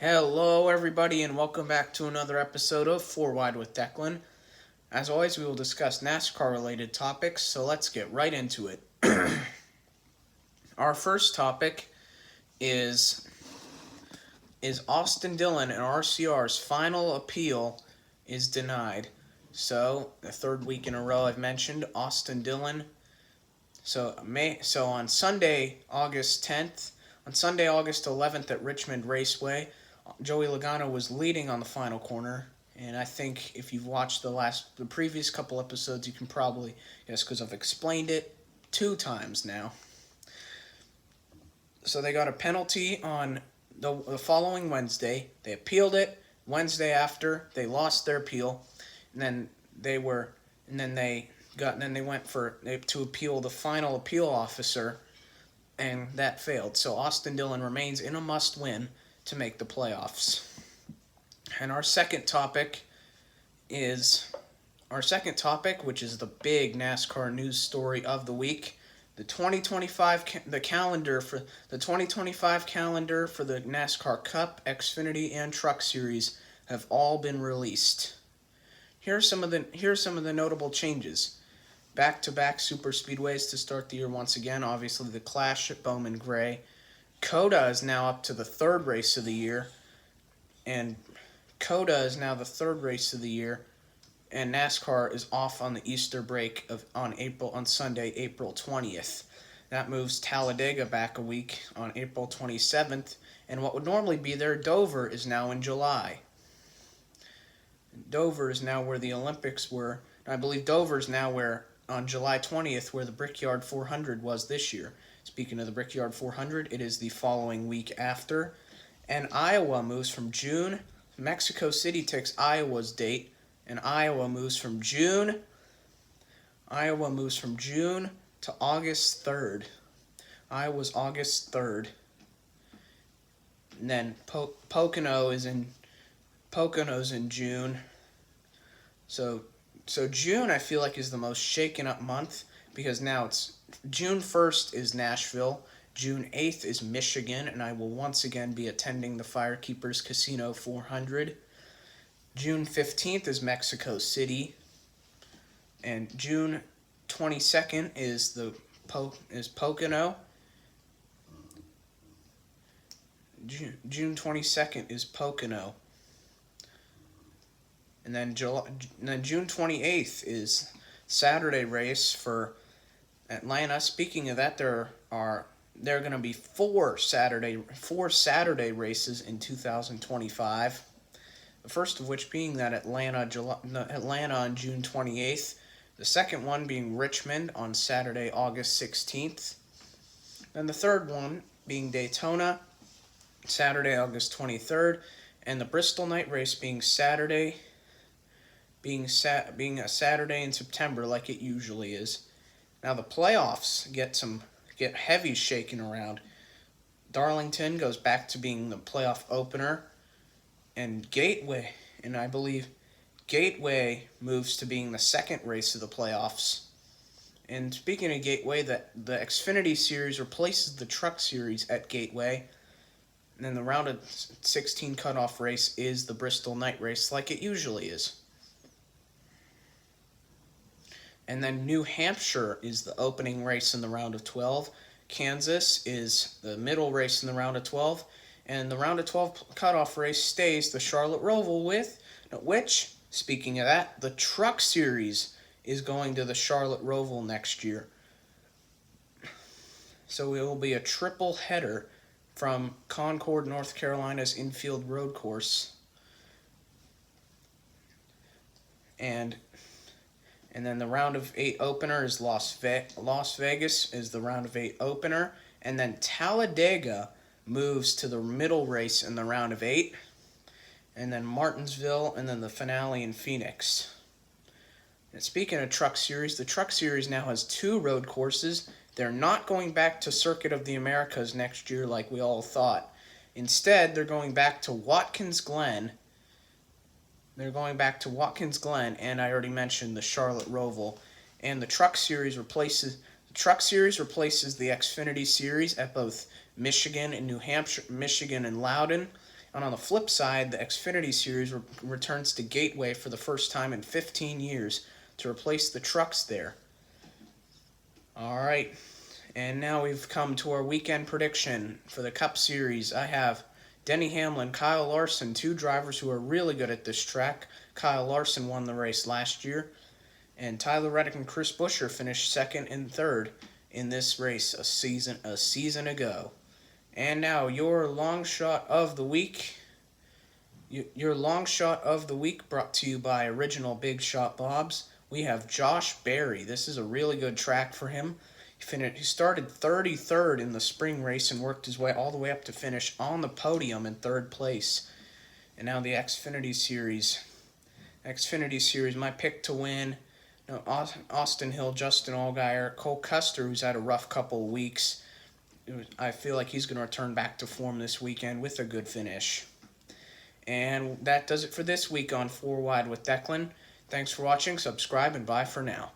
Hello, everybody, and welcome back to another episode of Wide with Declan. As always, we will discuss NASCAR-related topics, so let's get right into it. Our first topic is Austin Dillon and RCR's final appeal is denied. So, the third week in a row I've mentioned Austin Dillon. So on Sunday, August 10th, on Sunday, August 11th at Richmond Raceway, Joey Logano was leading on the final corner, and I think if you've watched the previous couple episodes, you can probably guess because I've explained it 2 times now. So they got a penalty on the following Wednesday. They appealed it. Wednesday after, they lost their appeal, and then they went to appeal the final appeal officer, and that failed. So Austin Dillon remains in a must-win to make the playoffs. And our second topic, which is the big NASCAR news story of the week. The 2025 calendar for the NASCAR Cup, Xfinity, and Truck Series have all been released. Here are some of the notable changes. Back-to-back super speedways to start the year once again. Obviously, the Clash at Bowman Gray. COTA is now up to the third race of the year, and and NASCAR is off on the Easter break on Sunday, April 20th. That moves Talladega back a week on April 27th, and what would normally be there, Dover, is now in July. Dover is now where the Olympics were. I believe Dover is now where on July 20th where the Brickyard 400 was this year. Speaking of the Brickyard 400, it is the following week after. And Iowa moves from June. Mexico City takes Iowa's date, and Iowa moves from June to August 3rd. Iowa's August 3rd. And then Pocono's in June. So June, I feel like, is the most shaken up month because now it's June 1st is Nashville, June 8th is Michigan, and I will once again be attending the Firekeepers Casino 400. June 15th is Mexico City, and June 22nd is Pocono. June 22nd is Pocono. And then June 28th is Saturday race for Atlanta. Speaking of that, there are going to be four Saturday races in 2025. The first of which being that Atlanta on June 28th. The second one being Richmond on Saturday, August 16th. And the third one being Daytona, Saturday, August 23rd. And the Bristol night race being a Saturday in September like it usually is. Now the playoffs get heavy shaking around. Darlington goes back to being the playoff opener, and I believe Gateway moves to being the second race of the playoffs. And speaking of Gateway, the Xfinity Series replaces the Truck Series at Gateway. And then the round of 16 cutoff race is the Bristol night race like it usually is. And then New Hampshire is the opening race in the round of 12. Kansas is the middle race in the round of 12. And the round of 12 cutoff race stays the Charlotte Roval which, speaking of that, the Truck Series is going to the Charlotte Roval next year. So it will be a triple header from Concord, North Carolina's infield road course. And then the round of 8 opener is Las Vegas is the round of 8 opener. And then Talladega moves to the middle race in the round of 8. And then Martinsville, and then the finale in Phoenix. And speaking of Truck Series, the Truck Series now has 2 road courses. They're not going back to Circuit of the Americas next year like we all thought. Instead, they're going back to Watkins Glen. And I already mentioned the Charlotte Roval. And the Truck Series replaces the Xfinity Series at both Michigan and New Hampshire, Michigan and Loudon, And on the flip side, the Xfinity Series returns to Gateway for the first time in 15 years to replace the trucks there. All right, and now we've come to our weekend prediction for the Cup Series. I have Denny Hamlin, Kyle Larson, two drivers who are really good at this track. Kyle Larson won the race last year, and Tyler Reddick and Chris Buescher finished second and third in this race a season ago. And now your long shot of the week. Your long shot of the week brought to you by Original Big Shot Bob's. We have Josh Berry. This is a really good track for him. He started 33rd in the spring race and worked his way all the way up to finish on the podium in third place. And now the Xfinity Series. Xfinity Series, my pick to win. No, Austin Hill, Justin Allgaier, Cole Custer, who's had a rough couple of weeks. I feel like he's going to return back to form this weekend with a good finish. And that does it for this week on 4 Wide with Declan. Thanks for watching, subscribe, and bye for now.